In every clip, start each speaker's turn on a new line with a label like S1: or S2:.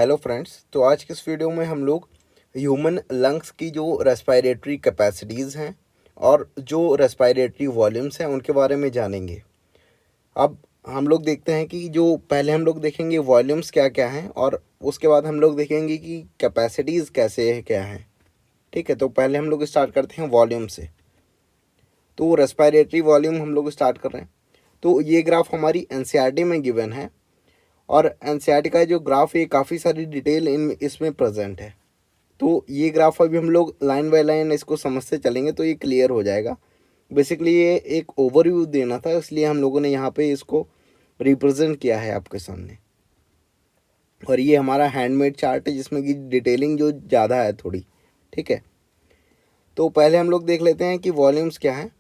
S1: Hello friends. तो आज के इस वीडियो में हम लोग ह्यूमन लंग्स की जो रेस्पिरेटरी कैपेसिटीज़ हैं और जो रेस्पिरेटरी वॉल्यूम्स हैं उनके बारे में जानेंगे। अब हम लोग देखते हैं कि जो पहले हम लोग देखेंगे वॉल्यूम्स क्या क्या हैं और उसके बाद हम लोग देखेंगे कि कैपेसिटीज़ कैसे है क्या हैं। ठीक है, तो पहले हम लोग स्टार्ट करते हैं वॉल्यूम से। तो रेस्पिरेटरी वॉल्यूम हम लोग स्टार्ट कर रहे हैं। तो ये ग्राफ हमारी एनसीईआरटी में गिवन है और एनसीईआरटी का जो ग्राफ है काफ़ी सारी डिटेल इसमें प्रेजेंट है। तो ये ग्राफ अभी हम लोग लाइन बाय लाइन इसको समझते चलेंगे तो ये क्लियर हो जाएगा। बेसिकली ये एक ओवरव्यू देना था, इसलिए हम लोगों ने यहाँ पे इसको रिप्रेजेंट किया है आपके सामने। और ये हमारा हैंडमेड चार्ट है जिसमें कि डिटेलिंग जो ज़्यादा है थोड़ी। ठीक है, तो पहले हम लोग देख लेते हैं कि वॉल्यूम्स क्या हैं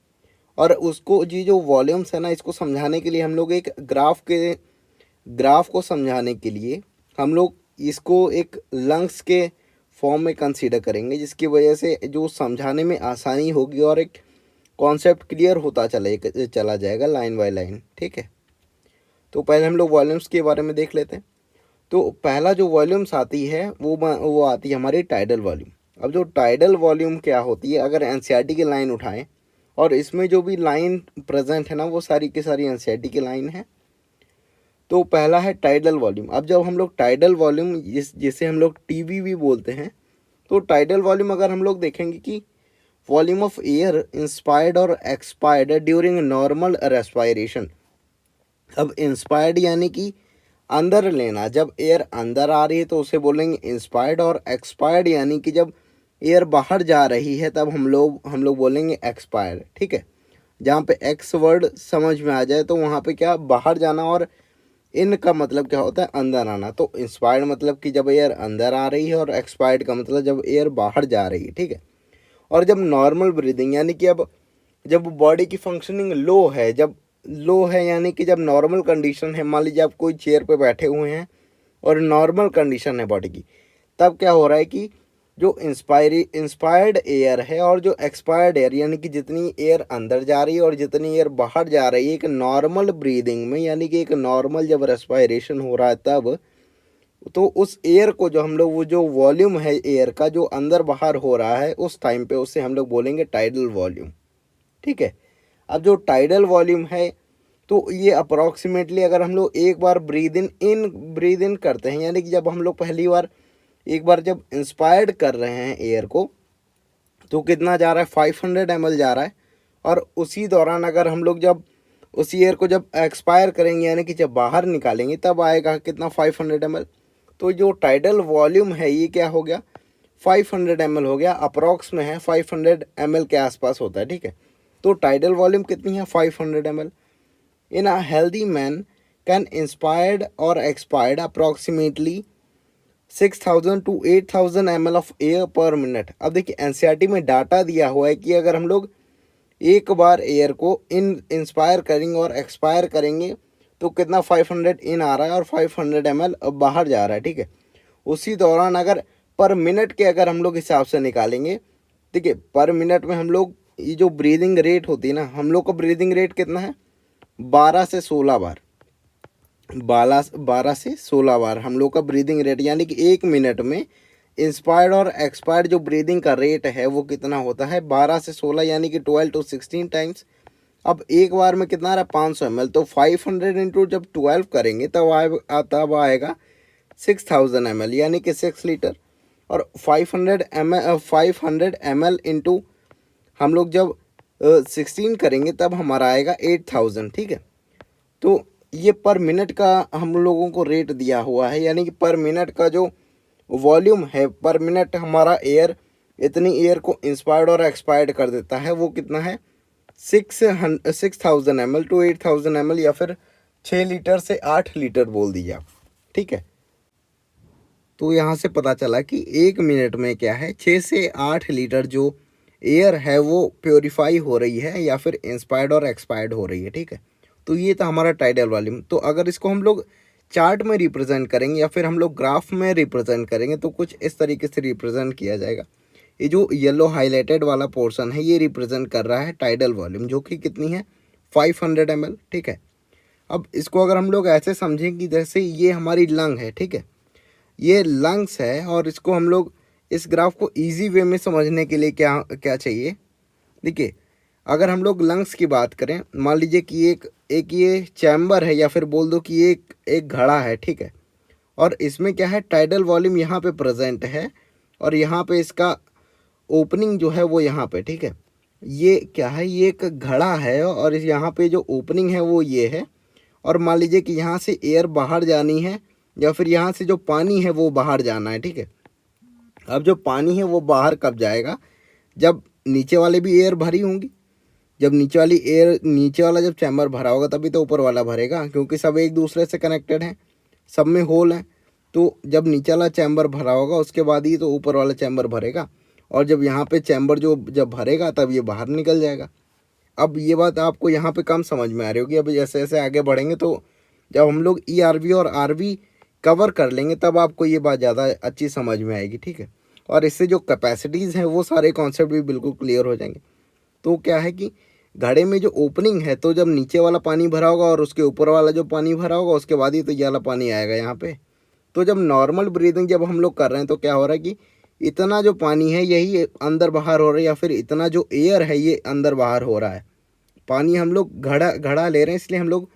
S1: और उसको जी जो वॉल्यूम्स है ना, इसको समझाने के लिए हम लोग एक ग्राफ को समझाने के लिए हम लोग इसको एक लंग्स के फॉर्म में कंसीडर करेंगे, जिसकी वजह से जो समझाने में आसानी होगी और एक कॉन्सेप्ट क्लियर होता चला जाएगा लाइन बाय लाइन। ठीक है, तो पहले हम लोग वॉल्यूम्स के बारे में देख लेते हैं। तो पहला जो वॉल्यूम्स आती है वो आती है हमारी टाइडल वॉल्यूम। अब जो टाइडल वॉल्यूम क्या होती है, अगर एनसीईआरटी की लाइन उठाएं और इसमें जो भी लाइन प्रेजेंट है ना वो सारी की सारी एनसीईआरटी की लाइन है। तो पहला है टाइडल वॉल्यूम। अब जब हम लोग टाइडल वॉल्यूम जिसे हम लोग टीवी भी बोलते हैं, तो टाइडल वॉल्यूम अगर हम लोग देखेंगे कि वॉल्यूम ऑफ एयर इंस्पायर्ड और एक्सपायर्ड ड्यूरिंग नॉर्मल रेस्पायरेशन। अब इंस्पायर्ड यानी कि अंदर लेना, जब एयर अंदर आ रही है तो उसे बोलेंगे इंस्पायर्ड, और एक्सपायर्ड यानी कि जब एयर बाहर जा रही है तब हम लोग बोलेंगे एक्सपायर्ड। ठीक है, जहाँ पे एक्स वर्ड समझ में आ जाए तो वहाँ पे क्या बाहर जाना, और इन का मतलब क्या होता है अंदर आना। तो इंस्पायर्ड मतलब कि जब एयर अंदर आ रही है और एक्सपायर्ड का मतलब जब एयर बाहर जा रही है। ठीक है, और जब नॉर्मल ब्रीदिंग यानी कि अब जब बॉडी की फंक्शनिंग लो है, जब लो है यानी कि जब नॉर्मल कंडीशन है, मान लीजिए आप कोई चेयर पे बैठे हुए हैं और नॉर्मल कंडीशन है बॉडी की, तब क्या हो रहा है कि जो इंस्पायर्ड एयर है और जो एक्सपायर्ड एयर यानी कि जितनी एयर अंदर जा रही है और जितनी एयर बाहर जा रही है, एक नॉर्मल ब्रीदिंग में यानी कि एक नॉर्मल जब रेस्पायरेशन हो रहा है तब, तो उस एयर को जो हम लोग वो जो वॉल्यूम है एयर का जो अंदर बाहर हो रहा है उस टाइम पे उसे हम लोग बोलेंगे टाइडल वॉल्यूम। ठीक है, अब जो टाइडल वॉल्यूम है तो ये अप्रॉक्सीमेटली अगर हम लोग एक बार ब्रीद इन करते हैं, यानी कि जब हम लोग पहली बार एक बार जब इंस्पायर्ड कर रहे हैं एयर को, तो कितना जा रहा है 500 ml जा रहा है। और उसी दौरान अगर हम लोग जब उसी एयर को जब एक्सपायर करेंगे यानी कि जब बाहर निकालेंगे तब आएगा कितना 500 ml। तो जो टाइडल वॉल्यूम है ये क्या हो गया 500 ml हो गया, अप्रॉक्स में है 500 ml के आसपास होता है। ठीक है, तो टाइडल वॉल्यूम कितनी है 500 ml। In a healthy man can inspired और expired approximately 6000 to 8000 ml of air per minute. अब देखिए एनसीईआरटी में डाटा दिया हुआ है कि अगर हम लोग एक बार एयर को इंस्पायर करेंगे और एक्सपायर करेंगे तो कितना 500 इन आ रहा है और 500 ml बाहर जा रहा है। ठीक है, उसी दौरान अगर पर मिनट के अगर हम लोग हिसाब से निकालेंगे, ठीक है, पर मिनट में हम लोग ये जो ब्रीदिंग रेट होती है ना, हम लोग का ब्रीदिंग रेट कितना है 12 से 16 बार, 12 से 16 बार हम लोग का ब्रीदिंग रेट, यानी कि एक मिनट में इंस्पायर्ड और एक्सपायर्ड जो ब्रीदिंग का रेट है वो कितना होता है 12 से 16, यानी कि 12 to 16 टाइम्स। अब एक बार में कितना आ रहा है 500 ml, तो 500 इंटू जब 12 करेंगे तब आएगा 6000 ml यानी कि 6 लीटर। और 500 ml इंटू हम लोग जब 16 करेंगे तब हमारा आएगा 8000। ठीक है, तो ये पर मिनट का हम लोगों को रेट दिया हुआ है, यानी कि पर मिनट का जो वॉल्यूम है पर मिनट हमारा एयर इतनी एयर को इंस्पायर्ड और एक्सपायर्ड कर देता है, वो कितना है 6000 ml टू 8000 ml, या फिर 6 लीटर से 8 लीटर बोल दीजिए आप। ठीक है, तो यहाँ से पता चला कि एक मिनट में क्या है 6 से 8 लीटर जो एयर है वो प्योरीफाई हो रही है या फिर इंस्पायर्ड और एक्सपायर्ड हो रही है। ठीक है, तो ये था हमारा टाइडल वॉल्यूम। तो अगर इसको हम लोग चार्ट में रिप्रेजेंट करेंगे या फिर हम लोग ग्राफ में रिप्रेजेंट करेंगे तो कुछ इस तरीके से रिप्रेजेंट किया जाएगा। ये जो येलो हाईलाइटेड वाला पोर्शन है ये रिप्रेजेंट कर रहा है टाइडल वॉल्यूम, जो कि कितनी है 500 ml। ठीक है, अब इसको अगर हम लोग ऐसे समझें कि जैसे ये हमारी लंग है, ठीक है, ये लंग्स है और इसको हम लोग इस ग्राफ को इजी वे में समझने के लिए क्या क्या चाहिए। देखिए, अगर हम लोग लंग्स की बात करें, मान लीजिए कि एक ये चैम्बर है या फिर बोल दो कि एक एक घड़ा है, ठीक है। और इसमें क्या है, टाइडल वॉल्यूम यहाँ पे प्रेजेंट है और यहाँ पे इसका ओपनिंग जो है वो यहाँ पे, ठीक है। ये क्या है, ये एक घड़ा है और यहाँ पे जो ओपनिंग है वो ये है। और मान लीजिए कि यहाँ से एयर बाहर जानी है या फिर यहाँ से जो पानी है वो बाहर जाना है, ठीक है। अब जो पानी है वो बाहर कब जाएगा, जब नीचे वाले भी एयर भरी होंगी। जब नीचे वाला जब चैम्बर भरा होगा तभी तो ऊपर वाला भरेगा, क्योंकि सब एक दूसरे से कनेक्टेड हैं, सब में होल हैं। तो जब नीचे वाला चैम्बर भरा होगा उसके बाद ही तो ऊपर वाला चैम्बर भरेगा। और जब यहाँ पे चैम्बर जब भरेगा तब ये बाहर निकल जाएगा। अब ये बात आपको यहाँ पे कम समझ में आ रही होगी। अब जैसे जैसे आगे बढ़ेंगे तो जब हम लोग ERV और RV कवर कर लेंगे तब आपको ये बात ज़्यादा अच्छी समझ में आएगी, ठीक है। और इससे जो कैपेसिटीज़ हैं वो सारे कॉन्सेप्ट भी बिल्कुल क्लियर हो जाएंगे। तो क्या है कि घड़े में जो ओपनिंग है, तो जब नीचे वाला पानी भरा होगा और उसके ऊपर वाला जो पानी भरा होगा उसके बाद ही तो ये वाला पानी आएगा यहाँ पे। तो जब नॉर्मल ब्रीदिंग जब हम लोग कर रहे हैं तो क्या हो रहा है कि इतना जो पानी है यही अंदर बाहर हो रहा है, या फिर इतना जो एयर है ये अंदर बाहर हो रहा है। पानी हम लोग घड़ा ले रहे हैं, इसलिए हम लोग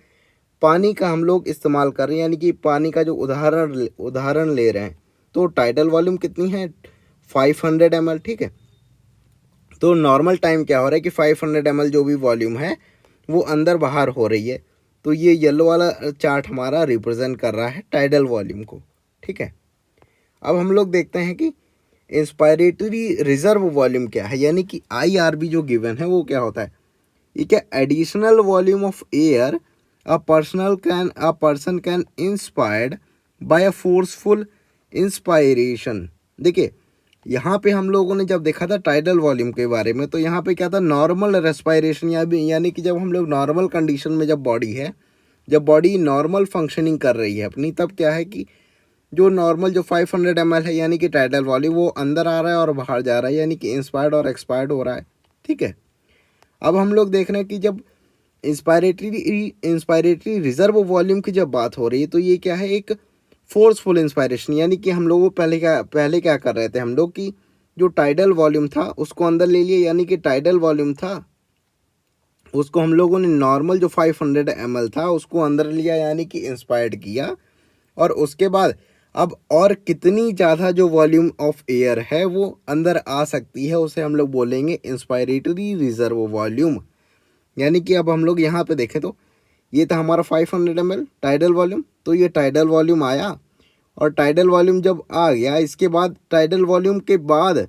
S1: पानी का हम लोग इस्तेमाल कर रहे हैं, यानी कि पानी का जो उदाहरण ले रहे हैं। तो टाइडल वॉल्यूम कितनी है, 500 ml, ठीक है। तो नॉर्मल टाइम क्या हो रहा है कि 500 ml जो भी वॉल्यूम है वो अंदर बाहर हो रही है। तो ये येलो वाला चार्ट हमारा रिप्रेजेंट कर रहा है टाइडल वॉल्यूम को, ठीक है। अब हम लोग देखते हैं कि इंस्पायरेटरी रिजर्व वॉल्यूम क्या है, यानी कि IRV जो गिवन है वो क्या होता है। ये क्या, additional volume of air a person can inspired by a forceful inspiration. देखिए, यहाँ पे हम लोगों ने जब देखा था टाइडल वॉल्यूम के बारे में, तो यहाँ पे क्या था, नॉर्मल रेस्पायरेशन, यानी कि जब हम लोग नॉर्मल कंडीशन में जब बॉडी नॉर्मल फंक्शनिंग कर रही है अपनी, तब क्या है कि जो नॉर्मल जो 500 ml है यानी कि टाइडल वॉल्यूम वो अंदर आ रहा है और बाहर जा रहा है, यानी कि इंस्पायर्ड और एक्सपायर्ड हो रहा है, ठीक है। अब हम लोग देख रहे हैं कि जब इंस्पायरेटरी रिजर्व वॉल्यूम की जब बात हो रही है तो ये क्या है, एक फोर्सफुल इंस्पायरेशन। यानी कि हम लोग पहले क्या कर रहे थे, हम लोग की जो टाइडल वॉल्यूम था उसको अंदर ले लिया, यानी कि टाइडल वॉल्यूम था उसको हम लोगों ने नॉर्मल जो 500 ml था उसको अंदर लिया, यानी कि इंस्पायर्ड किया। और उसके बाद अब और कितनी ज़्यादा जो वॉल्यूम ऑफ एयर है वो अंदर आ सकती है उसे हम लोग बोलेंगे इंस्पायरेटरी रिजर्व वॉल्यूम। यानी कि अब हम लोग यहाँ पे देखें तो ये था हमारा 500 ml टाइडल वॉल्यूम। तो ये टाइडल वॉल्यूम आया और टाइडल वॉल्यूम जब आ गया, इसके बाद टाइडल वॉल्यूम के बाद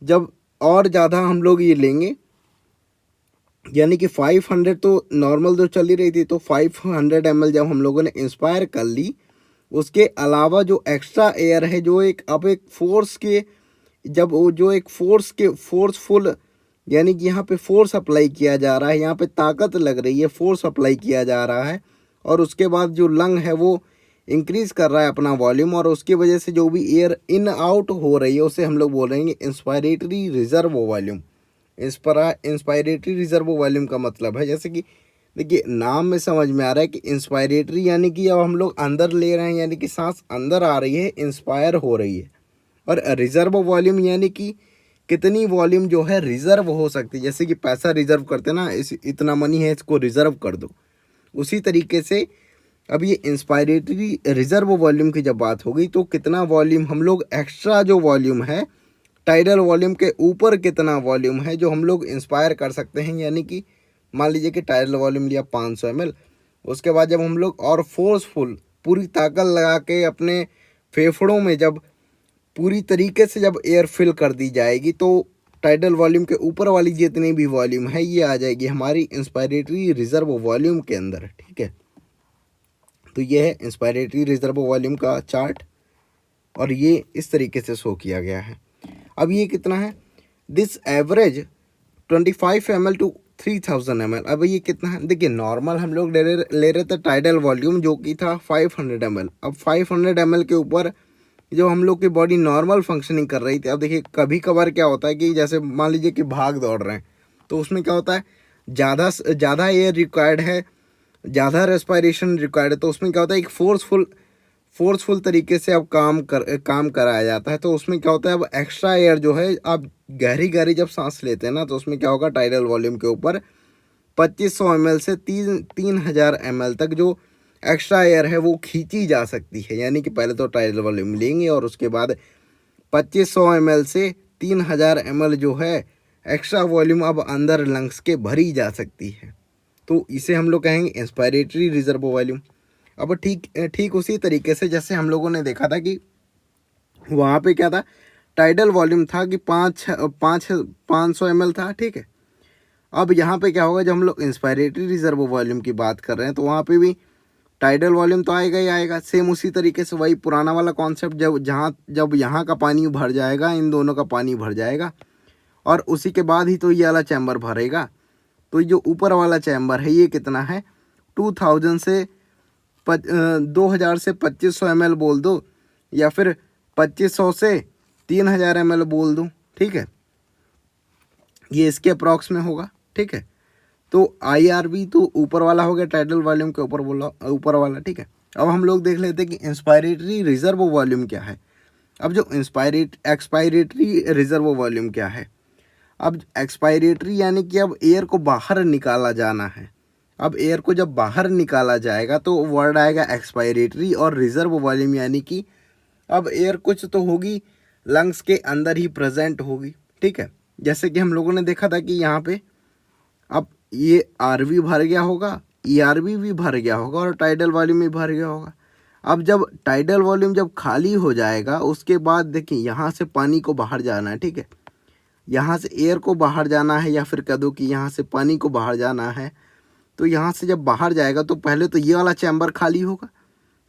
S1: जब और ज़्यादा हम लोग ये लेंगे, यानी कि 500 तो नॉर्मल जो चली रही थी, तो 500 ml जब हम लोगों ने इंस्पायर कर ली, उसके अलावा जो एक्स्ट्रा एयर है जो एक फोर्स के जब वो जो एक फोर्सफुल, यानी कि यहाँ पे फोर्स अप्लाई किया जा रहा है, यहाँ पे ताकत लग रही है, फोर्स अप्लाई किया जा रहा है। और उसके बाद जो लंग है वो इंक्रीज़ कर रहा है अपना वॉल्यूम, और उसकी वजह से जो भी एयर इन आउट हो रही है उसे हम लोग बोलेंगे inspiratory reserve volume. Inspiratory reserve volume का मतलब है, जैसे कि देखिए नाम में समझ में आ रहा है कि इंस्पायरेटरी यानी कि अब हम लोग अंदर ले रहे हैं, यानी कि सांस अंदर आ रही है, इंस्पायर हो रही है। और रिजर्व वॉल्यूम यानी कि कितनी वॉल्यूम जो है रिजर्व हो सकती है, जैसे कि पैसा रिजर्व करते ना, इतना मनी है इसको रिजर्व कर दो, उसी तरीके से अब ये इंस्पायरेटरी रिजर्व वॉल्यूम की जब बात होगी तो कितना वॉल्यूम हम लोग एक्स्ट्रा जो वॉल्यूम है टाइडल वॉल्यूम के ऊपर कितना वॉल्यूम है जो हम लोग इंस्पायर कर सकते हैं। यानी कि मान लीजिए कि टाइडल वॉल्यूम लिया 500 ml, उसके बाद जब हम लोग और फोर्सफुल पूरी ताकत लगा के अपने फेफड़ों में जब पूरी तरीके से जब एयर फिल कर दी जाएगी तो टाइडल वॉल्यूम के ऊपर वाली जितनी भी वॉल्यूम है ये आ जाएगी हमारी इंस्पायरेटरी रिजर्व वॉल्यूम के अंदर, ठीक है। तो ये है इंस्पायरेटरी रिजर्व वॉल्यूम का चार्ट और ये इस तरीके से शो किया गया है। अब ये कितना है, this average 25 ml to 3000 ml। अब ये कितना है, देखिए नॉर्मल हम लोग ले रहे थे टाइडल वॉल्यूम जो कि था 500 ml। अब 500 ml के ऊपर जो हम लोग की बॉडी नॉर्मल फंक्शनिंग कर रही थी। अब देखिए कभी कभार क्या होता है कि जैसे मान लीजिए कि भाग दौड़ रहे हैं तो उसमें क्या होता है, ज़्यादा एयर रिक्वायर्ड है, ज़्यादा रेस्पायरेशन रिक्वायर्ड है, तो उसमें क्या होता है एक फोर्सफुल तरीके से अब काम कराया जाता है। तो उसमें क्या होता है, अब एक्स्ट्रा एयर जो है, आप गहरी गहरी जब सांस लेते हैं ना, तो उसमें क्या होगा, टाइडल वॉल्यूम के ऊपर 2500 ml से 3000 ml तक जो एक्स्ट्रा एयर है वो खींची जा सकती है। यानी कि पहले तो टाइडल वॉल्यूम लेंगे और उसके बाद 2500 ml से 3000 ml जो है एक्स्ट्रा वॉल्यूम अब अंदर लंग्स के भरी जा सकती है। तो इसे हम लोग कहेंगे इंस्पायरेटरी रिजर्व वॉल्यूम। अब ठीक उसी तरीके से जैसे हम लोगों ने देखा था कि वहाँ पे क्या था, टाइडल वॉल्यूम था कि 500 ml था, ठीक है। अब यहाँ पे क्या होगा, जब हम लोग इंस्पायरेटरी रिजर्व वॉल्यूम की बात कर रहे हैं तो वहाँ पे भी टाइडल वॉल्यूम तो आएगा ही आएगा। सेम उसी तरीके से वही पुराना वाला कॉन्सेप्ट, जब यहाँ का पानी भर जाएगा, इन दोनों का पानी भर जाएगा और उसी के बाद ही तो ये वाला चैम्बर भरेगा। तो जो ऊपर वाला चैम्बर है ये कितना है, 2000 से 2500 ml बोल दो, या फिर 2500 से 3000 ml बोल दो, ठीक है। ये इसके अप्रॉक्स में होगा, ठीक है। तो IRV तो ऊपर वाला हो गया, टाइडल वॉल्यूम के ऊपर बोला ऊपर वाला, ठीक है। अब हम लोग देख लेते हैं कि इंस्पायरेटरी रिजर्व वॉल्यूम क्या है। अब जो एक्सपायरेटरी रिजर्व वॉल्यूम क्या है, अब एक्सपायरेटरी यानी कि अब एयर को बाहर निकाला जाना है। अब एयर को जब बाहर निकाला जाएगा तो वर्ड आएगा एक्सपायरेटरी, और रिजर्व वॉल्यूम यानी कि अब एयर कुछ तो होगी लंग्स के अंदर ही प्रेजेंट होगी, ठीक है। जैसे कि हम लोगों ने देखा था कि यहाँ पे अब ये RV भर गया होगा, ERV भी भर गया होगा और टाइडल वॉल्यूम भी भर गया होगा। अब जब टाइडल वॉल्यूम जब खाली हो जाएगा उसके बाद देखिए यहाँ से पानी को बाहर जाना है, ठीक है। यहाँ से एयर को बाहर जाना है, या फिर कह दो कि यहाँ से पानी को बाहर जाना है। तो यहाँ से जब बाहर जाएगा तो पहले तो ये वाला चैम्बर खाली होगा।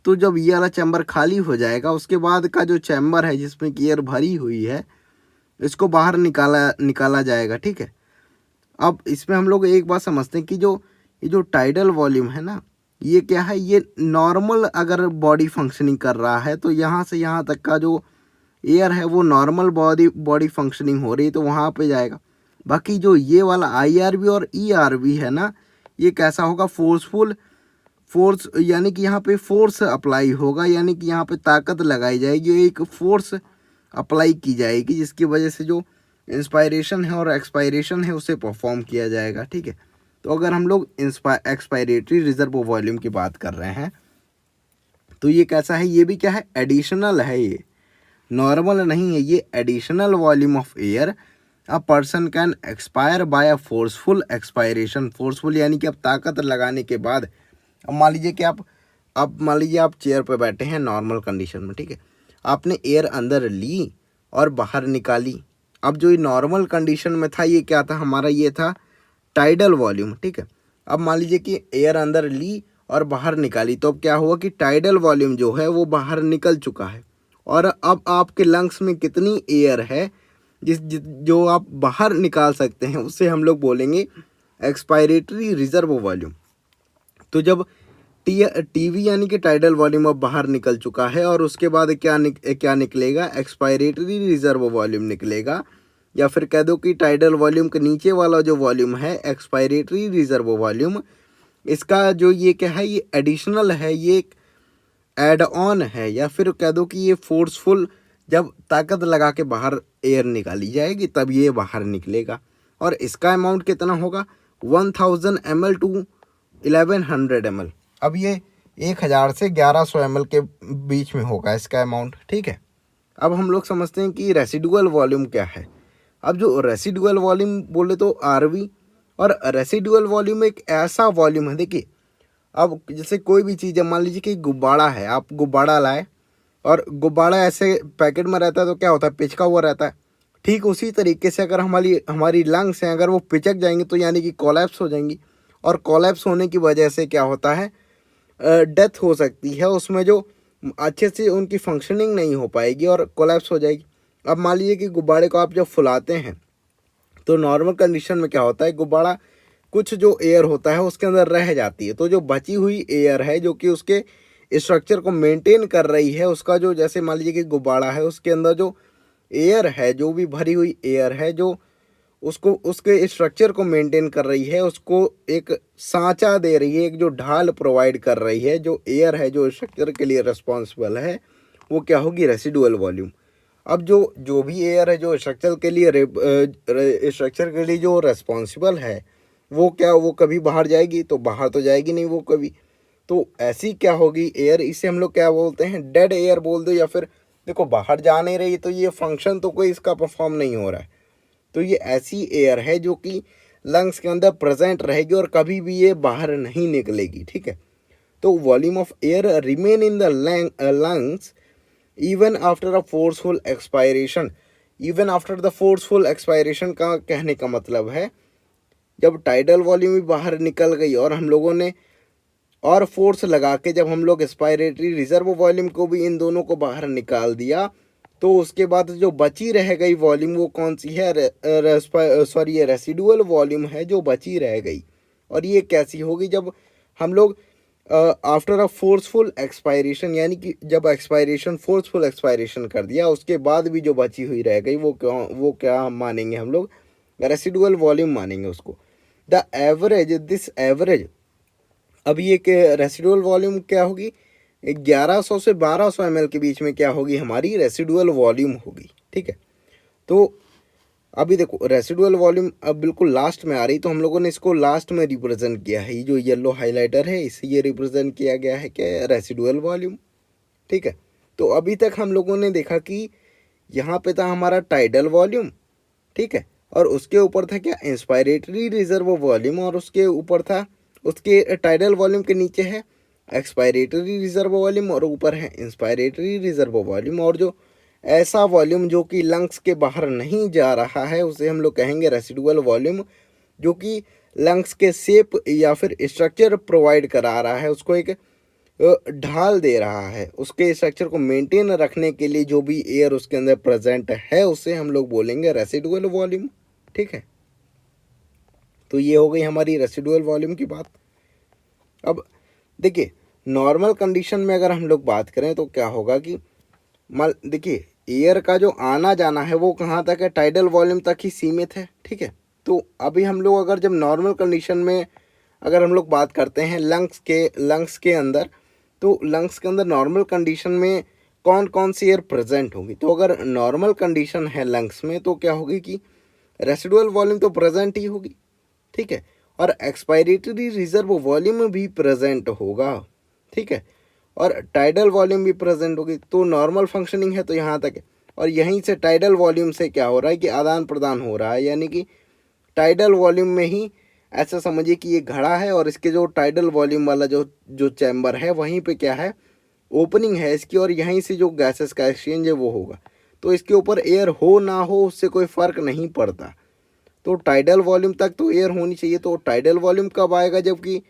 S1: तो जब ये वाला चैम्बर खाली हो जाएगा उसके बाद का जो चैम्बर है जिसमें कि एयर भरी हुई है, इसको बाहर निकाला जाएगा, ठीक है। अब इसमें हम लोग एक बात समझते हैं कि ये जो टाइडल वॉल्यूम है ना, ये क्या है, ये नॉर्मल अगर बॉडी फंक्शनिंग कर रहा है तो यहाँ से यहाँ तक का जो एयर है वो नॉर्मल बॉडी फंक्शनिंग हो रही है तो वहाँ पे जाएगा। बाकी जो ये वाला IRV और ERV है ना, ये कैसा होगा, फोर्स यानी कि यहाँ पे फोर्स अप्लाई होगा, यानी कि यहाँ पे ताकत लगाई जाएगी, एक फोर्स अप्लाई की जाएगी जिसकी वजह से जो इंस्पायरेशन है और एक्सपायरेशन है उसे परफॉर्म किया जाएगा, ठीक है। तो अगर हम लोग एक्सपायरेटरी रिजर्व वॉल्यूम की बात कर रहे हैं तो ये कैसा है, ये भी क्या है, एडिशनल है, ये नॉर्मल नहीं है, ये additional volume of air a person can expire by a forceful expiration. Forceful यानी कि अब ताकत लगाने के बाद, अब मान लीजिए कि आप चेयर पर बैठे हैं नॉर्मल कंडीशन में, ठीक है। आपने एयर अंदर ली और बाहर निकाली। अब जो ये नॉर्मल कंडीशन में था ये क्या था हमारा, ये था टाइडल वॉल्यूम, ठीक है। अब मान लीजिए कि एयर अंदर ली और बाहर निकाली, तो अब क्या हुआ कि टाइडल वॉल्यूम जो है वो बाहर निकल चुका है। और अब आपके लंग्स में कितनी एयर है जो आप बाहर निकाल सकते हैं, उससे हम लोग बोलेंगे एक्सपायरेटरी रिजर्व वॉल्यूम। तो जब TV यानी कि टाइडल वॉल्यूम अब बाहर निकल चुका है और उसके बाद क्या निकलेगा, एक्सपायरेटरी रिजर्व वॉल्यूम निकलेगा, या फिर कह दो कि टाइडल वॉल्यूम के नीचे वाला जो वॉल्यूम है एक्सपायरेटरी रिजर्व वॉल्यूम, इसका जो ये क्या है, ये एडिशनल है, ये एक एड ऑन है, या फिर कह दो कि ये फोर्सफुल, जब ताकत लगा के बाहर एयर निकाली जाएगी तब ये बाहर निकलेगा। और इसका अमाउंट कितना होगा, 1000 ml टू 1100 ml। अब ये 1000 से 1100 ml के बीच में होगा इसका अमाउंट, ठीक है। अब हम लोग समझते हैं कि रेसिडुअल वॉल्यूम क्या है। अब जो रेसिडुअल वॉल्यूम बोले तो RV, और रेसिडुअल वॉल्यूम एक ऐसा वॉल्यूम है, देखिए अब जैसे कोई भी चीज़ है, मान लीजिए कि गुब्बारा है, आप गुब्बारा लाए और गुब्बारा ऐसे पैकेट में रहता है तो क्या होता है, पिचका हुआ रहता है। ठीक उसी तरीके से अगर हमारी लंग्स हैं, अगर वो पिचक जाएंगी तो यानी कि कोलैप्स हो जाएंगी, और कोलैप्स होने की वजह से क्या होता है, डेथ हो सकती है, उसमें जो अच्छे से उनकी फंक्शनिंग नहीं हो पाएगी और कोलैप्स हो जाएगी। अब मान लीजिए कि गुब्बारे को आप जब फुलाते हैं तो नॉर्मल कंडीशन में क्या होता है, गुब्बारा कुछ जो एयर होता है उसके अंदर रह जाती है, तो जो बची हुई एयर है जो कि उसके स्ट्रक्चर को मेंटेन कर रही है, उसका जो, जैसे मान लीजिए कि गुब्बारा है उसके अंदर जो एयर है, जो भी भरी हुई एयर है जो उसको उसके स्ट्रक्चर को मेंटेन कर रही है, उसको एक सांचा दे रही है, एक जो ढाल प्रोवाइड कर रही है, जो एयर है जो स्ट्रक्चर के लिए रिस्पॉन्सिबल है, वो क्या होगी? Residual volume. अब जो जो भी एयर है जो स्ट्रक्चर के लिए जो रिस्पॉन्सिबल है, वो क्या, वो कभी बाहर जाएगी? तो बाहर तो जाएगी नहीं वो कभी। तो ऐसी क्या होगी एयर, इसे हम लोग क्या बोलते हैं? डेड एयर बोल दो, या फिर देखो बाहर जा नहीं रही तो ये फंक्शन तो कोई इसका परफॉर्म नहीं हो रहा है। तो ये ऐसी एयर है जो कि लंग्स के अंदर प्रेजेंट रहेगी और कभी भी ये बाहर नहीं निकलेगी, ठीक है। तो volume of air remain in the lungs even after a forceful expiration. Even after the forceful expiration का कहने का मतलब है जब टाइडल वॉल्यूम भी बाहर निकल गई और हम लोगों ने और फोर्स लगा के जब हम लोग एक्सपायरेटरी रिजर्व वॉल्यूम को भी इन दोनों को बाहर निकाल दिया, तो उसके बाद जो बची रह गई वॉल्यूम वो कौन सी है? ये रेसिडुअल वॉल्यूम है जो बची रह गई। और ये कैसी होगी? जब हम लोग आफ्टर अ फोर्सफुल एक्सपायरेशन, यानी कि जब एक्सपायरेशन फोर्सफुल एक्सपायरेशन कर दिया उसके बाद भी जो बची हुई रह गई वो क्या मानेंगे हम लोग? रेसिडुअल वॉल्यूम मानेंगे उसको। द एवरेज, दिस एवरेज, अब ये रेसिडुअल वॉल्यूम क्या होगी? 1100 से 1200 ml के बीच में क्या होगी? हमारी रेसिडुअल वॉल्यूम होगी, ठीक है। तो अभी देखो रेसिडुअल वॉल्यूम अब बिल्कुल लास्ट में आ रही, तो हम लोगों ने इसको लास्ट में रिप्रेजेंट किया है। ये जो येलो हाइलाइटर है इससे ये रिप्रेजेंट किया गया है कि रेसिडुअल वॉल्यूम, ठीक है। तो अभी तक हम लोगों ने देखा कि यहाँ पे था हमारा टाइडल वॉल्यूम, ठीक है, और उसके ऊपर था क्या? इंस्पायरेटरी रिजर्व वॉल्यूम, और उसके ऊपर था, उसके टाइडल वॉल्यूम के नीचे है एक्सपायरेटरी रिजर्व वॉल्यूम और ऊपर है इंस्पायरेटरी रिजर्व वॉल्यूम। और जो ऐसा वॉल्यूम जो कि लंग्स के बाहर नहीं जा रहा है उसे हम लोग कहेंगे रेसिडुअल वॉल्यूम, जो कि लंग्स के शेप या फिर स्ट्रक्चर प्रोवाइड करा रहा है, उसको एक ढाल दे रहा है, उसके स्ट्रक्चर को मेंटेन रखने के लिए जो भी एयर उसके अंदर प्रेजेंट है उसे हम लोग बोलेंगे रेसिडुअल वॉल्यूम, ठीक है। तो ये हो गई हमारी रेसिडुअल वॉल्यूम की बात। अब देखिए नॉर्मल कंडीशन में अगर हम लोग बात करें तो क्या होगा कि देखिए एयर का जो आना जाना है वो कहाँ तक है? टाइडल वॉल्यूम तक ही सीमित है, ठीक है। तो अभी हम लोग अगर जब नॉर्मल कंडीशन में अगर हम लोग बात करते हैं लंग्स के अंदर, तो लंग्स के अंदर नॉर्मल कंडीशन में कौन कौन सी एयर प्रेजेंट होगी? तो अगर नॉर्मल कंडीशन है लंग्स में तो क्या होगी कि रेसिडुअल वॉल्यूम तो प्रेजेंट ही होगी, ठीक है, और एक्सपायरेटरी रिजर्व वॉल्यूम भी प्रेजेंट होगा, ठीक है, और टाइडल वॉल्यूम भी प्रेजेंट होगी। तो नॉर्मल फंक्शनिंग है तो यहाँ तक है, और यहीं से टाइडल वॉल्यूम से क्या हो रहा है कि आदान प्रदान हो रहा है, यानी कि टाइडल वॉल्यूम में ही ऐसा समझिए कि ये घड़ा है और इसके जो टाइडल वॉल्यूम वाला जो जो चैम्बर है वहीं पे क्या है? ओपनिंग है इसकी, और यहीं से जो गैसेस का एक्सचेंज है वो होगा। तो इसके ऊपर एयर हो ना हो उससे कोई फ़र्क नहीं पड़ता। तो टाइडल वॉल्यूम तक तो एयर होनी चाहिए। तो टाइडल वॉल्यूम कब आएगा? जबकि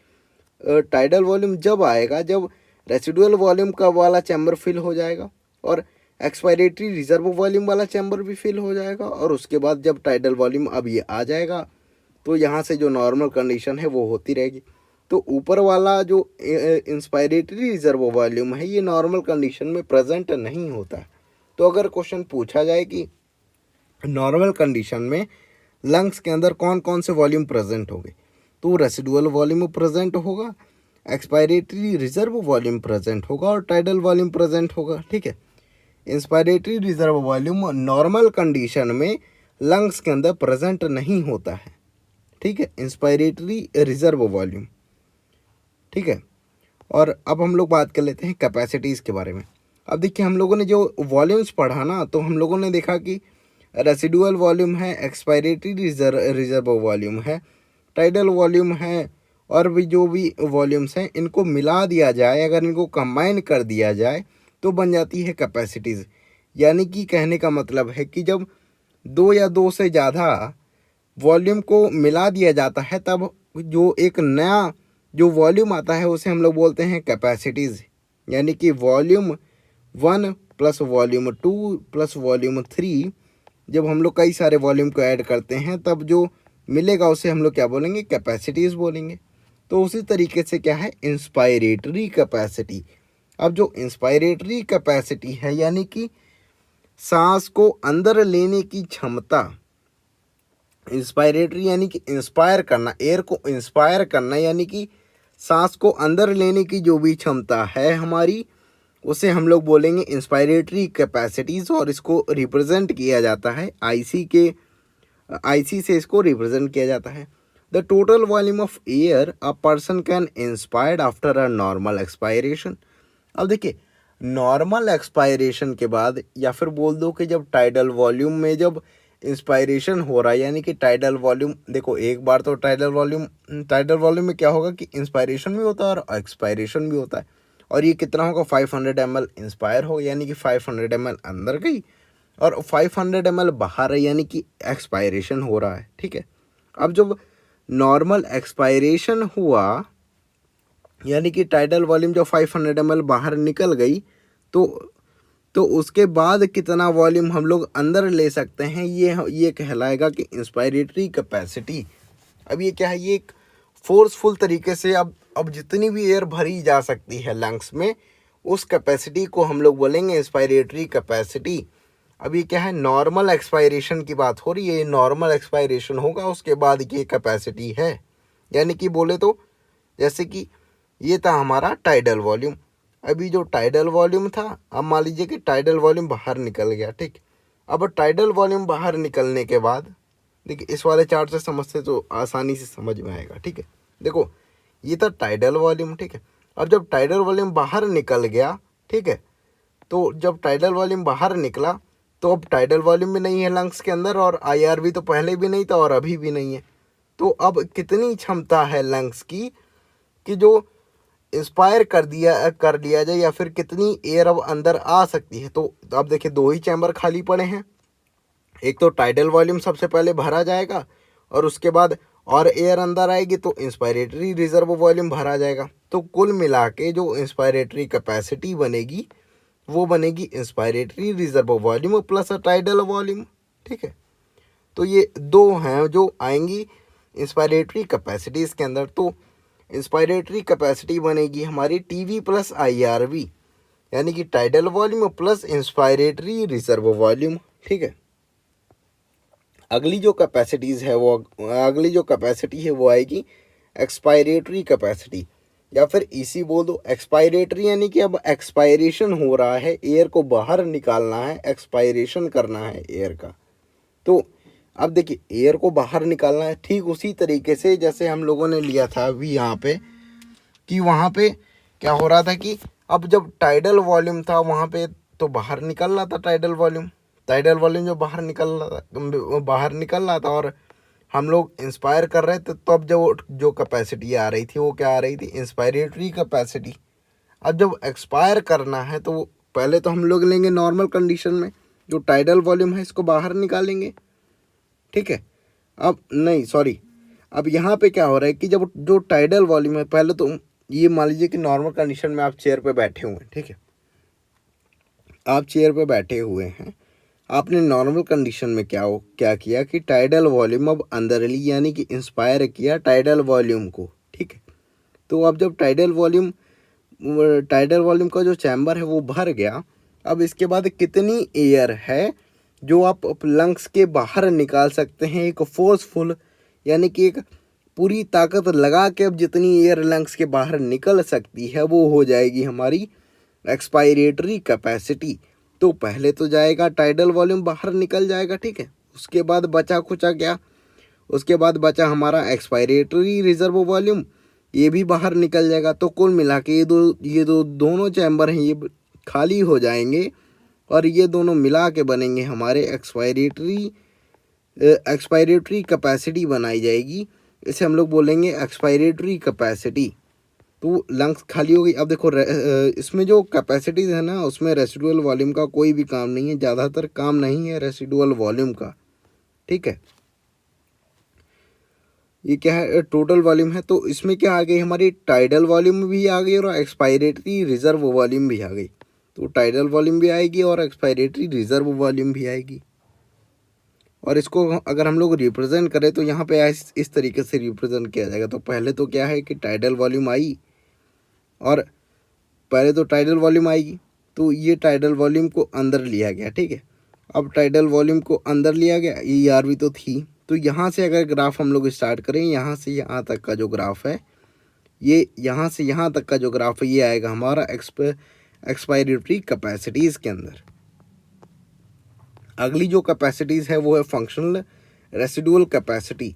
S1: टाइडल वॉल्यूम जब आएगा जब रेसिडुअल वॉल्यूम का वाला चैम्बर फिल हो जाएगा और एक्सपायरेटरी रिजर्व वॉल्यूम वाला चैम्बर भी फिल हो जाएगा, और उसके बाद जब टाइडल वॉल्यूम अब ये आ जाएगा तो यहाँ से जो नॉर्मल कंडीशन है वो होती रहेगी। तो ऊपर वाला जो इंस्पायरेटरी रिजर्व वॉल्यूम है ये नॉर्मल कंडीशन में प्रेजेंट नहीं होता है। तो अगर क्वेश्चन पूछा जाए कि नॉर्मल कंडीशन में लंग्स के अंदर कौन कौन से वॉल्यूम प्रेजेंट होंगे, तो रेसिडुअल वॉल्यूम प्रेजेंट होगा, एक्सपायरेटरी रिजर्व वॉल्यूम प्रेजेंट होगा और टाइडल वॉल्यूम प्रेजेंट होगा, ठीक है। Inspiratory reserve volume normal condition में लंग्स के अंदर प्रेजेंट नहीं होता है, ठीक है, इंस्पायरेटरी रिजर्व वॉल्यूम, ठीक है। और अब हम लोग बात कर लेते हैं कैपेसिटीज़ के बारे में। अब देखिए हम लोगों ने जो वॉल्यूम्स पढ़ा ना, तो हम लोगों ने देखा कि रेसिडुअल वॉल्यूम है, एक्सपायरेटरी रिजर्व वॉल्यूम है, टाइडल वॉल्यूम है, और भी जो भी वॉल्यूम्स हैं इनको मिला दिया जाए, अगर इनको कंबाइन कर दिया जाए तो बन जाती है कैपेसिटीज़। यानी कि कहने का मतलब है कि जब दो या दो से ज़्यादा वॉल्यूम को मिला दिया जाता है तब जो एक नया जो वॉल्यूम आता है उसे हम लोग बोलते हैं कैपेसिटीज़। यानी कि volume 1 plus volume 2 plus volume 3, जब हम लोग कई सारे वॉल्यूम को ऐड करते हैं तब जो मिलेगा उसे हम लोग क्या बोलेंगे? कैपेसिटीज़ बोलेंगे। तो उसी तरीके से क्या है? Inspiratory capacity. अब जो इंस्पायरेटरी कैपेसिटी है यानी कि सांस को अंदर लेने की क्षमता, इंस्पायरेटरी यानी कि इंस्पायर करना, एयर को इंस्पायर करना यानी कि सांस को अंदर लेने की जो भी क्षमता है हमारी, उसे हम लोग बोलेंगे इंस्पायरेटरी कैपेसिटीज़। और इसको रिप्रेजेंट किया जाता है आईसी से इसको रिप्रेजेंट किया जाता है। The total volume of air a person can inspired after a normal expiration. अब देखिए, नॉर्मल एक्सपायरेशन के बाद या फिर बोल दो कि जब टाइडल वॉल्यूम में जब इंस्पायरेशन हो रहा है, यानी कि टाइडल वॉल्यूम, देखो एक बार तो टाइडल वॉल्यूम में क्या होगा कि इंस्पायरेशन भी होता है और एक्सपायरेशन भी होता है। और ये कितना होगा, 500 ml इंस्पायर हो यानी कि 500 ml अंदर गई और 500 ml बाहर है यानी कि एक्सपायरेशन हो रहा है। ठीक है, अब जब नॉर्मल एक्सपायरेशन हुआ यानी कि टाइडल वॉल्यूम जब 500 ml बाहर निकल गई, तो उसके बाद कितना वॉल्यूम हम लोग अंदर ले सकते हैं, ये कहलाएगा कि इंस्पायरेटरी कैपेसिटी। अब ये क्या है, ये एक फोर्सफुल तरीके से अब जितनी भी एयर भरी जा सकती है लंग्स में, उस कैपेसिटी को हम लोग बोलेंगे इंस्पायरेटरी कैपेसिटी। अब ये क्या है, नॉर्मल एक्सपायरेशन की बात हो रही है, ये नॉर्मल एक्सपायरेशन होगा उसके बाद ये कैपेसिटी है। यानी कि बोले तो जैसे कि ये था हमारा टाइडल वॉल्यूम। अभी जो टाइडल वॉल्यूम था, अब मान लीजिए कि टाइडल वॉल्यूम बाहर निकल गया। ठीक, अब टाइडल वॉल्यूम बाहर निकलने के बाद देखिए, इस वाले चार्ट से समझते तो आसानी से समझ में आएगा। ठीक है, देखो ये था टाइडल वॉल्यूम। ठीक है, अब जब टाइडल वॉल्यूम बाहर निकल गया, ठीक है, तो जब टाइडल वॉल्यूम बाहर निकला तो अब टाइडल वॉल्यूम भी नहीं है लंग्स के अंदर, और आईआरवी तो पहले भी नहीं था और अभी भी नहीं है। तो अब कितनी क्षमता है लंग्स की कि जो इंस्पायर कर लिया जाए, या फिर कितनी एयर अब अंदर आ सकती है। तो अब देखिए, दो ही चैम्बर खाली पड़े हैं। एक तो टाइडल वॉल्यूम सबसे पहले भरा जाएगा और उसके बाद और एयर अंदर आएगी तो इंस्पायरेटरी रिजर्व वॉल्यूम भरा जाएगा। तो कुल मिला के जो इंस्पायरेटरी कैपेसिटी बनेगी वो बनेगी inspiratory reserve volume plus tidal volume. ठीक है, तो ये दो हैं जो आएंगी इंस्पायरेटरी कैपेसिटीज़ के अंदर। तो इंस्पायरेटरी कैपेसिटी बनेगी हमारी टीवी प्लस आईआरवी, यानी कि tidal volume plus inspiratory reserve volume. ठीक है, अगली जो कैपेसिटी है वो आएगी एक्सपायरेटरी कैपेसिटी, या फिर इसी बोल दो एक्सपायरेटरी, यानी कि अब एक्सपायरेशन हो रहा है, एयर को बाहर निकालना है, एक्सपायरेशन करना है एयर का। तो अब देखिए, एयर को बाहर निकालना है ठीक उसी तरीके से जैसे हम लोगों ने लिया था अभी यहाँ पे, कि वहाँ पे क्या हो रहा था कि अब जब टाइडल वॉल्यूम था वहाँ पे तो बाहर निकल रहा था टाइडल वॉल्यूम जो बाहर निकल रहा था और हम लोग इंस्पायर कर रहे थे, तो अब जो कैपेसिटी आ रही थी वो क्या आ रही थी, इंस्पायरेटरी कैपेसिटी। अब जब एक्सपायर करना है तो पहले तो हम लोग लेंगे नॉर्मल कंडीशन में, जो टाइडल वॉल्यूम है इसको बाहर निकालेंगे। ठीक है, अब नहीं सॉरी, अब यहाँ पे क्या हो रहा है कि जब जो टाइडल वॉल्यूम है, पहले तो ये मान लीजिए कि नॉर्मल कंडीशन में आप चेयर पे बैठे हुए हैं। ठीक है, आप चेयर पे बैठे हुए हैं, आपने नॉर्मल कंडीशन में क्या किया कि टाइडल वॉल्यूम अब अंदर ली, यानी कि इंस्पायर किया टाइडल वॉल्यूम को। ठीक है, तो अब जब टाइडल वॉल्यूम का जो चैम्बर है वो भर गया, अब इसके बाद कितनी एयर है जो आप लंग्स के बाहर निकाल सकते हैं, एक फोर्सफुल, यानी कि एक पूरी ताकत लगा के अब जितनी एयर लंग्स के बाहर निकल सकती है वो हो जाएगी हमारी एक्सपायरेटरी कैपेसिटी। तो पहले तो जाएगा टाइडल वॉल्यूम बाहर निकल जाएगा। ठीक है, उसके बाद बचा खुचा क्या, उसके बाद बचा हमारा एक्सपायरेटरी रिजर्व वॉल्यूम, ये भी बाहर निकल जाएगा। तो कुल मिला के ये दो दोनों चैम्बर हैं ये खाली हो जाएंगे और ये दोनों मिला के बनेंगे हमारे एक्सपायरेटरी कैपेसिटी बनाई जाएगी। इसे हम लोग बोलेंगे एक्सपायरेटरी कैपेसिटी। तो लंग्स खाली हो गई। अब देखो इसमें जो कैपेसिटीज़ है ना, उसमें रेसिडुअल वॉल्यूम का कोई भी काम नहीं है, ज़्यादातर काम नहीं है रेसिडुअल वॉल्यूम का। ठीक है, ये क्या है, टोटल वॉल्यूम है। तो इसमें क्या आ गई हमारी, टाइडल वॉल्यूम भी आ गई और एक्सपायरेटरी रिजर्व वॉल्यूम भी आ गई। तो टाइडल वॉल्यूम भी आएगी और एक्सपायरेटरी रिजर्व वॉल्यूम भी आएगी। और इसको अगर हम लोग रिप्रेजेंट करें तो यहाँ पे इस तरीके से रिप्रेजेंट किया जाएगा। तो पहले तो क्या है कि टाइडल वॉल्यूम आई, और पहले तो टाइडल वॉल्यूम आएगी, तो ये टाइडल वॉल्यूम को अंदर लिया गया। ठीक है, अब टाइडल वॉल्यूम को अंदर लिया गया, ये आरवी तो थी, तो यहाँ से अगर ग्राफ हम लोग स्टार्ट करें, यहाँ से यहाँ तक का जो ग्राफ है, ये यहाँ से यहाँ तक का जो ग्राफ है, ये आएगा हमारा एक्सपायरेटरी कैपेसिटीज़ के अंदर। अगली जो कैपेसिटीज़ है वो है फंक्शनल रेसिडुअल कैपेसिटी।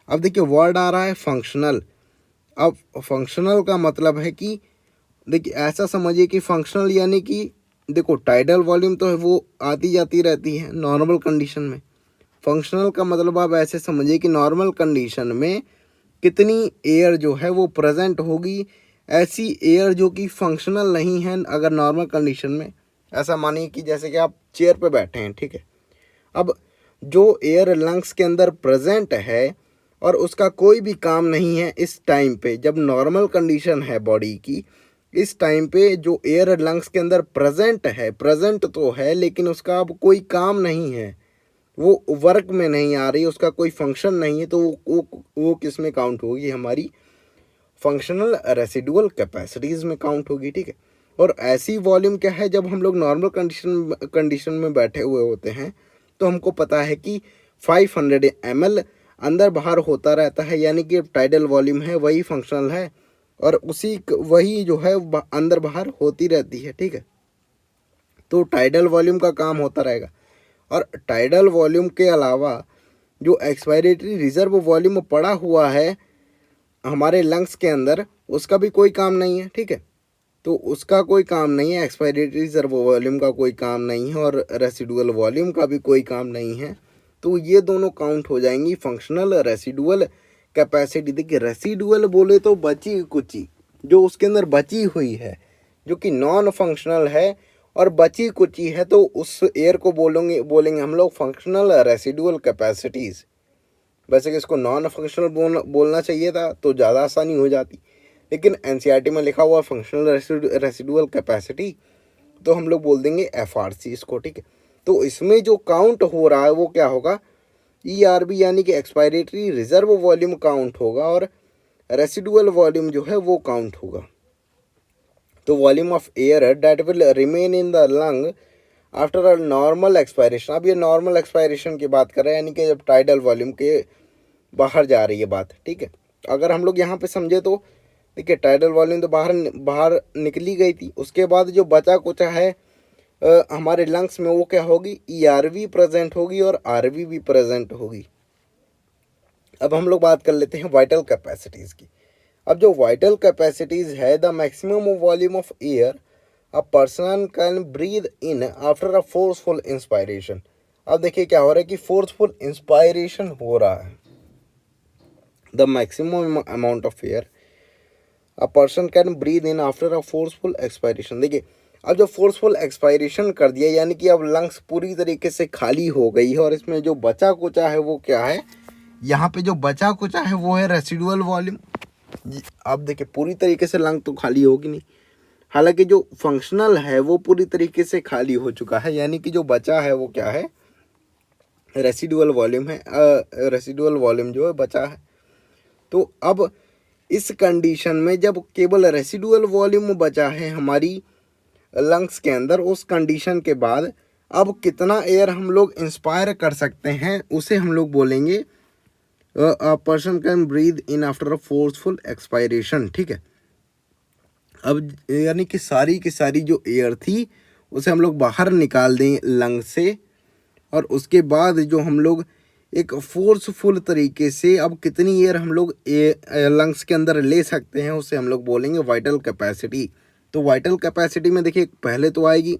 S1: अब देखिए वर्ड आ रहा है फंक्शनल। अब फंक्शनल का मतलब है कि देखिए ऐसा समझिए कि फंक्शनल यानी कि देखो टाइडल वॉल्यूम तो है वो आती जाती रहती है नॉर्मल कंडीशन में। फंक्शनल का मतलब आप ऐसे समझिए कि नॉर्मल कंडीशन में कितनी एयर जो है वो प्रेजेंट होगी, ऐसी एयर जो कि फंक्शनल नहीं है अगर नॉर्मल कंडीशन में। ऐसा मानिए कि जैसे कि आप चेयर पे बैठे हैं, ठीक है। अब जो एयर लंग्स के अंदर प्रेजेंट है और उसका कोई भी काम नहीं है इस टाइम पे, जब नॉर्मल कंडीशन है बॉडी की, इस टाइम पे जो एयर लंग्स के अंदर प्रेजेंट है, प्रेजेंट तो है लेकिन उसका अब कोई काम नहीं है, वो वर्क में नहीं आ रही, उसका कोई फंक्शन नहीं है, तो वो किस में काउंट होगी, हमारी फंक्शनल रेसिडुअल कैपेसिटीज़ में काउंट होगी, ठीक है। और ऐसी वॉल्यूम क्या है, जब हम लोग नॉर्मल कंडीशन में बैठे हुए होते हैं तो हमको पता है कि 500 ml अंदर बाहर होता रहता है, यानी कि टाइडल वॉल्यूम है वही फंक्शनल है और वही जो है अंदर बाहर होती रहती है, ठीक है। तो टाइडल वॉल्यूम का काम होता रहेगा। और टाइडल वॉल्यूम के अलावा जो एक्सपायरेटरी रिजर्व वॉल्यूम पड़ा हुआ है हमारे लंग्स के अंदर, उसका भी कोई काम नहीं है, ठीक है। तो उसका कोई काम नहीं है, एक्सपायरेटरी रिजर्व वॉल्यूम का कोई काम नहीं है और रेसिडुअल वॉल्यूम का भी कोई काम नहीं है। तो ये दोनों काउंट हो जाएंगी फंक्शनल रेसिडुअल कैपेसिटी। देखिए रेसिडुअल बोले तो बची कुची, जो उसके अंदर बची हुई है, जो कि नॉन फंक्शनल है और बची कुची है, तो उस एयर को बोलेंगे हम लोग फंक्शनल रेसिडुअल कैपेसिटीज़। वैसे कि इसको नॉन फंक्शनल बोलना चाहिए था तो ज़्यादा आसानी हो जाती, लेकिन एनसीईआरटी में लिखा हुआ फंक्शनल रेसिडुअल कैपेसिटी, तो हम लोग बोल देंगे एफआरसी इसको, ठीक है। तो इसमें जो काउंट हो रहा है वो क्या होगा, ईआरबी यानी कि एक्सपायरेटरी रिजर्व वॉल्यूम काउंट होगा और रेसिडुअल वॉल्यूम जो है वो काउंट होगा। तो volume of air that will remain in the lung after a normal expiration. अब ये नॉर्मल एक्सपायरेशन की बात कर रहे हैं, यानी कि जब टाइडल वॉल्यूम के बाहर जा रही है बात, ठीक है। अगर हम लोग यहाँ पे समझे तो देखिए टाइडल वॉल्यूम तो बाहर निकली गई थी, उसके बाद जो बचा कुचा है हमारे लंग्स में वो क्या होगी, ईआरवी प्रेजेंट होगी और आरवी भी प्रेजेंट होगी। अब हम लोग बात कर लेते हैं वाइटल कैपेसिटीज़ की। अब जो वाइटल कैपेसिटीज़ है, the maximum volume of air a person can breathe in after a forceful inspiration. अब देखिए क्या हो रहा है कि फोर्सफुल इंस्पायरेशन हो रहा है। The maximum amount of air a person can breathe in after a forceful expiration. देखिए अब जो फोर्सफुल एक्सपायरेशन कर दिया, यानी कि अब लंग्स पूरी तरीके से खाली हो गई है और इसमें जो बचा कुचा है वो क्या है, यहाँ पे जो बचा कुचा है वो है रेसिडुअल वॉल्यूम। अब देखिए पूरी तरीके से लंग तो खाली होगी नहीं, हालांकि जो फंक्शनल है वो पूरी तरीके से खाली हो चुका है, यानी कि जो बचा है वो क्या है, रेसिडुअल वॉल्यूम है। रेसिडुअल वॉल्यूम जो है बचा है। तो अब इस कंडीशन में जब केवल रेसिडुअल वॉल्यूम बचा है हमारी लंग्स के अंदर, उस कंडीशन के बाद अब कितना एयर हम लोग इंस्पायर कर सकते हैं उसे हम लोग बोलेंगे अ person can breathe in after a forceful expiration, ठीक है। अब यानी कि सारी की सारी जो एयर थी उसे हम लोग बाहर निकाल दें लंग से, और उसके बाद जो हम लोग एक फोर्सफुल तरीके से अब कितनी एयर हम लोग लंग्स के अंदर ले सकते हैं उसे हम लोग बोलेंगे वाइटल कैपेसिटी। तो वाइटल कैपेसिटी में देखिए पहले तो आएगी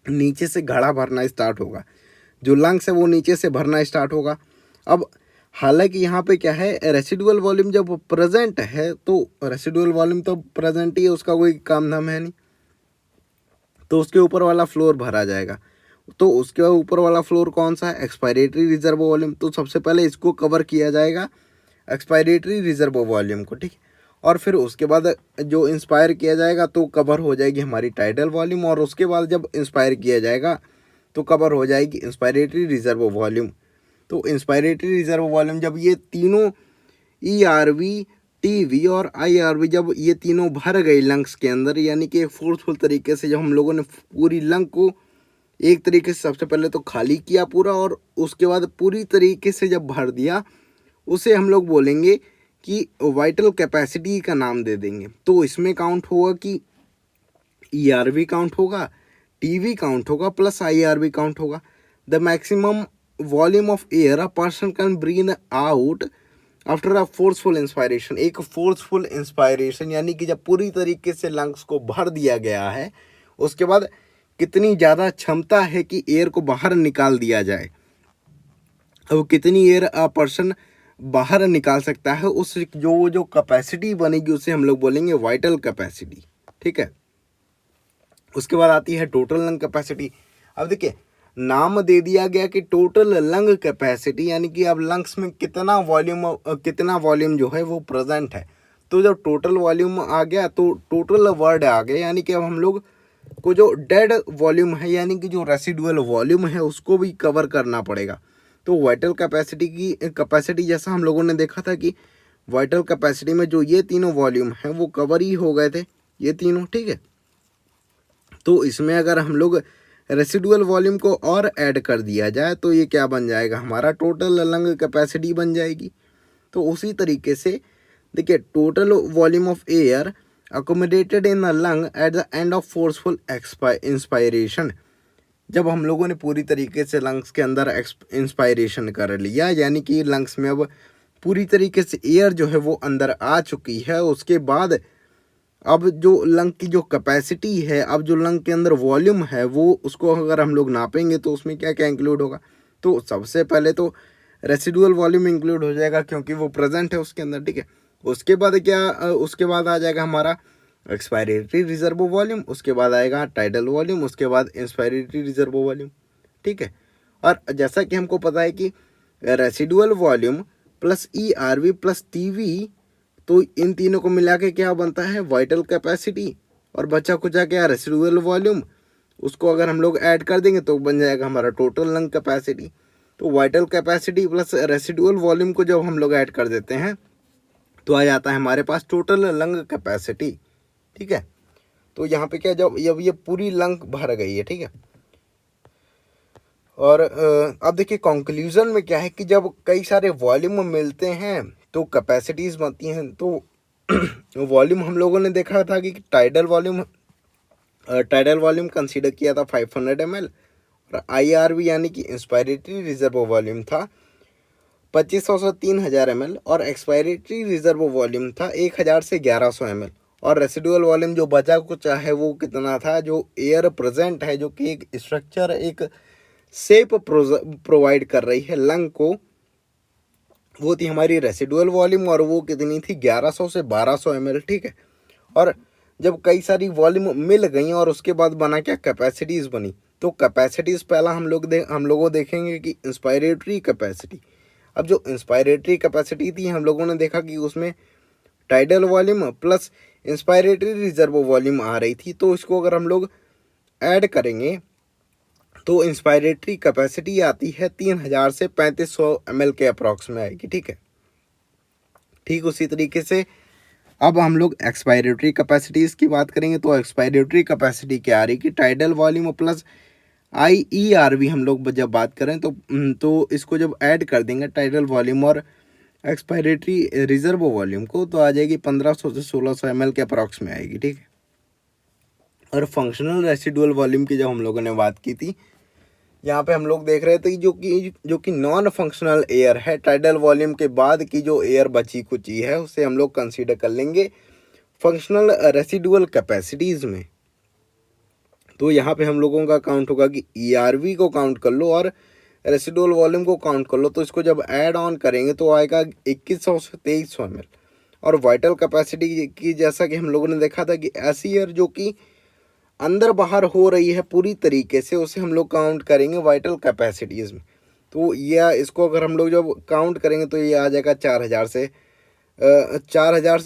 S1: नीचे से घड़ा भरना स्टार्ट होगा, जो लंग्स है वो नीचे से भरना स्टार्ट होगा। अब हालांकि यहाँ पे क्या है, रेसिडुअल वॉल्यूम जब प्रेजेंट है तो रेसिडुअल वॉल्यूम तो प्रेजेंट ही है, उसका कोई काम धाम है नहीं, तो उसके ऊपर वाला फ्लोर भरा जाएगा। तो उसके ऊपर वाला फ्लोर कौन सा है, एक्सपायरेटरी रिजर्व वॉल्यूम। तो सबसे पहले इसको कवर किया जाएगा, एक्सपायरेटरी रिजर्व वॉल्यूम को, ठीक है। और फिर उसके बाद जो इंस्पायर किया जाएगा तो कवर हो जाएगी हमारी टाइडल वॉल्यूम, और उसके बाद जब इंस्पायर किया जाएगा तो कवर हो जाएगी इंस्पायरेटरी रिजर्व वॉल्यूम। तो इंस्पायरेटरी रिजर्व वॉल्यूम जब ये तीनों ईआरवी, टीवी और आईआरवी जब ये तीनों भर गई लंग्स के अंदर, यानी कि एक फोर्सफुल तरीके से जब हम लोगों ने पूरी लंग को एक तरीके से सबसे पहले तो खाली किया पूरा, और उसके बाद पूरी तरीके से जब भर दिया उसे हम लोग बोलेंगे कि वाइटल कैपेसिटी का नाम दे देंगे। तो इसमें काउंट होगा कि ERV काउंट होगा, TV काउंट होगा, प्लस IRV काउंट होगा। The maximum volume of air a person can breathe out after a forceful inspiration. एक फोर्सफुल इंस्पायरेशन यानी कि जब पूरी तरीके से लंग्स को भर दिया गया है, उसके बाद कितनी ज़्यादा क्षमता है कि एयर को बाहर निकाल दिया जाए। अब कितनी एयर अ पर्सन बाहर निकाल सकता है, उस जो कैपेसिटी बनेगी उसे हम लोग बोलेंगे वाइटल कैपेसिटी। ठीक है। उसके बाद आती है टोटल लंग कैपेसिटी। अब देखिए, नाम दे दिया गया कि टोटल लंग कैपेसिटी, यानी कि अब लंग्स में कितना वॉल्यूम जो है वो प्रेजेंट है। तो जब टोटल वॉल्यूम आ गया तो टोटल वर्ड आ गया, यानी कि अब हम लोग को जो डेड वॉल्यूम है यानी कि जो रेसिडुअल वॉल्यूम है उसको भी कवर करना पड़ेगा। तो वाइटल कैपेसिटी जैसा हम लोगों ने देखा था कि वाइटल कैपेसिटी में जो ये तीनों वॉल्यूम हैं वो कवर ही हो गए थे, ये तीनों। ठीक है। तो इसमें अगर हम लोग रेसिडुअल वॉल्यूम को और ऐड कर दिया जाए तो ये क्या बन जाएगा, हमारा टोटल लंग कैपेसिटी बन जाएगी। तो उसी तरीके से देखिए, total volume of air accommodated in a lung at the end of forceful inspiration. जब हम लोगों ने पूरी तरीके से लंग्स के अंदर इंस्पायरेशन कर लिया, यानी कि लंग्स में अब पूरी तरीके से एयर जो है वो अंदर आ चुकी है, उसके बाद अब जो लंग की जो कैपेसिटी है, अब जो लंग के अंदर वॉल्यूम है वो उसको अगर हम लोग नापेंगे तो उसमें क्या क्या इंक्लूड होगा। तो सबसे पहले तो रेसिडुअल वॉल्यूम इंक्लूड हो जाएगा क्योंकि वो प्रेजेंट है उसके अंदर। ठीक है। उसके बाद उसके बाद आ जाएगा हमारा एक्सपायरेटरी रिजर्व वॉल्यूम, उसके बाद आएगा टाइडल वॉल्यूम, उसके बाद इंस्पायरेटरी रिजर्व वॉल्यूम। ठीक है। और जैसा कि हमको पता है कि residual volume plus ERV plus TV, तो इन तीनों को मिला के क्या बनता है, वाइटल कैपेसिटी। और बचा कुचा क्या, रेसिडुअल वॉल्यूम, उसको अगर हम लोग ऐड कर देंगे तो बन जाएगा हमारा टोटल लंग कैपेसिटी। तो vital capacity plus residual volume को जब हम लोग ऐड कर देते हैं तो आ जाता है हमारे पास टोटल लंग कैपेसिटी। ठीक है। तो यहाँ पे क्या, जब ये पूरी लंग भर गई है। ठीक है। और अब देखिए कंक्लूजन में क्या है कि जब कई सारे वॉल्यूम मिलते हैं तो कैपेसिटीज बनती हैं। तो वॉल्यूम हम लोगों ने देखा था कि टाइडल वॉल्यूम कंसीडर किया था 500 ml, और IRV यानी कि इंस्पायरेटरी रिजर्व वॉल्यूम था 2500 से 3000 ml, और एक्सपायरेटरी रिजर्व वॉल्यूम था 1000 से 1100 ml। और रेसिडुअल वॉल्यूम जो बचा कुछ है वो कितना था, जो एयर प्रेजेंट है, जो कि एक स्ट्रक्चर, एक शेप प्रोवाइड कर रही है लंग को, वो थी हमारी रेसिडुअल वॉल्यूम, और वो कितनी थी 1100 से 1200 ml। ठीक है। और जब कई सारी वॉल्यूम मिल गई और उसके बाद बना क्या, कैपेसिटीज बनी। तो कैपेसिटीज पहला हम लोगों देखेंगे कि इंस्पायरेटरी कैपेसिटी। अब जो इंस्पायरेटरी कैपेसिटी थी हम लोगों ने देखा कि उसमें tidal volume plus inspiratory reserve volume आ रही थी। तो इसको अगर हम लोग ऐड करेंगे तो इंस्पायरेटरी कैपेसिटी आती है 3000 से 3500 ml के अप्रॉक्स में आएगी। ठीक है। ठीक उसी तरीके से अब हम लोग एक्सपायरेटरी कैपेसिटीज़ की बात करेंगे। तो एक्सपायरेटरी कैपेसिटी क्या आ रही कि टाइडल वॉल्यूम प्लस IERV हम लोग जब बात करें तो इसको जब ऐड कर देंगे टाइडल वॉल्यूम और एक्सपायरेटरी रिजर्व वॉल्यूम को, तो आ जाएगी 1500 से 1600 ml के अप्रॉक्स में आएगी। ठीक है। और फंक्शनल रेसिडुअल वॉल्यूम की जब हम लोगों ने बात की थी, यहाँ पे हम लोग देख रहे थे जो कि नॉन फंक्शनल एयर है, टाइडल वॉल्यूम के बाद की जो एयर बची कुची है उसे हम लोग कंसीडर कर लेंगे फंक्शनल रेसिडुअल कैपेसिटीज़ में। तो यहाँ पे हम लोगों का काउंट होगा कि ERV को काउंट कर लो और रेसिडुअल वॉल्यूम को काउंट कर लो, तो इसको जब ऐड ऑन करेंगे तो आएगा 2100 से 2300 ml। और वाइटल कैपेसिटी की जैसा कि हम लोगों ने देखा था कि ऐसी एयर जो कि अंदर बाहर हो रही है पूरी तरीके से, उसे हम लोग काउंट करेंगे वाइटल कैपेसिटीज़ में। तो यह इसको अगर हम लोग जब काउंट करेंगे तो ये आ जाएगा 4000 से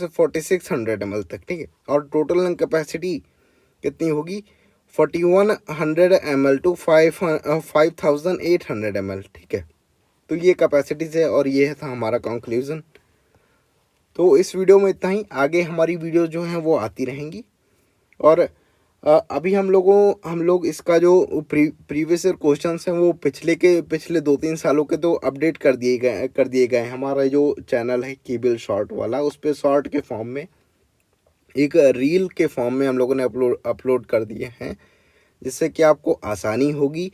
S1: 4600 ml तक। ठीक है। और टोटल लंग कैपेसिटी कितनी होगी 4100 ml टू 5800 ml। ठीक है। तो ये कैपेसिटीज़ है और ये था हमारा कंक्लूज़न। तो इस वीडियो में इतना ही, आगे हमारी वीडियो जो हैं वो आती रहेंगी। और अभी हम लोग इसका जो प्रीवियस ईयर क्वेश्चंस हैं वो पिछले 2-3 सालों के तो अपडेट कर दिए गए हैं। हमारा जो चैनल है केबल शॉर्ट वाला, उस पे शॉर्ट के फॉर्म में, एक रील के फॉर्म में हम लोगों ने अपलोड कर दिए हैं, जिससे कि आपको आसानी होगी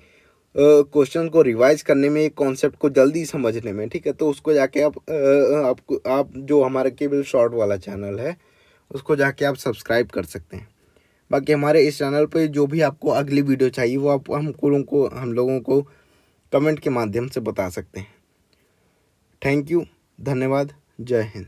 S1: क्वेश्चन को रिवाइज करने में, एक कॉन्सेप्ट को जल्दी समझने में। ठीक है, तो उसको जाके आप जो हमारा केबल शॉर्ट वाला चैनल है उसको जाके आप सब्सक्राइब कर सकते हैं। बाकी हमारे इस चैनल पे जो भी आपको अगली वीडियो चाहिए वो आप हम लोगों को कमेंट के माध्यम से बता सकते हैं। थैंक यू, धन्यवाद, जय हिंद।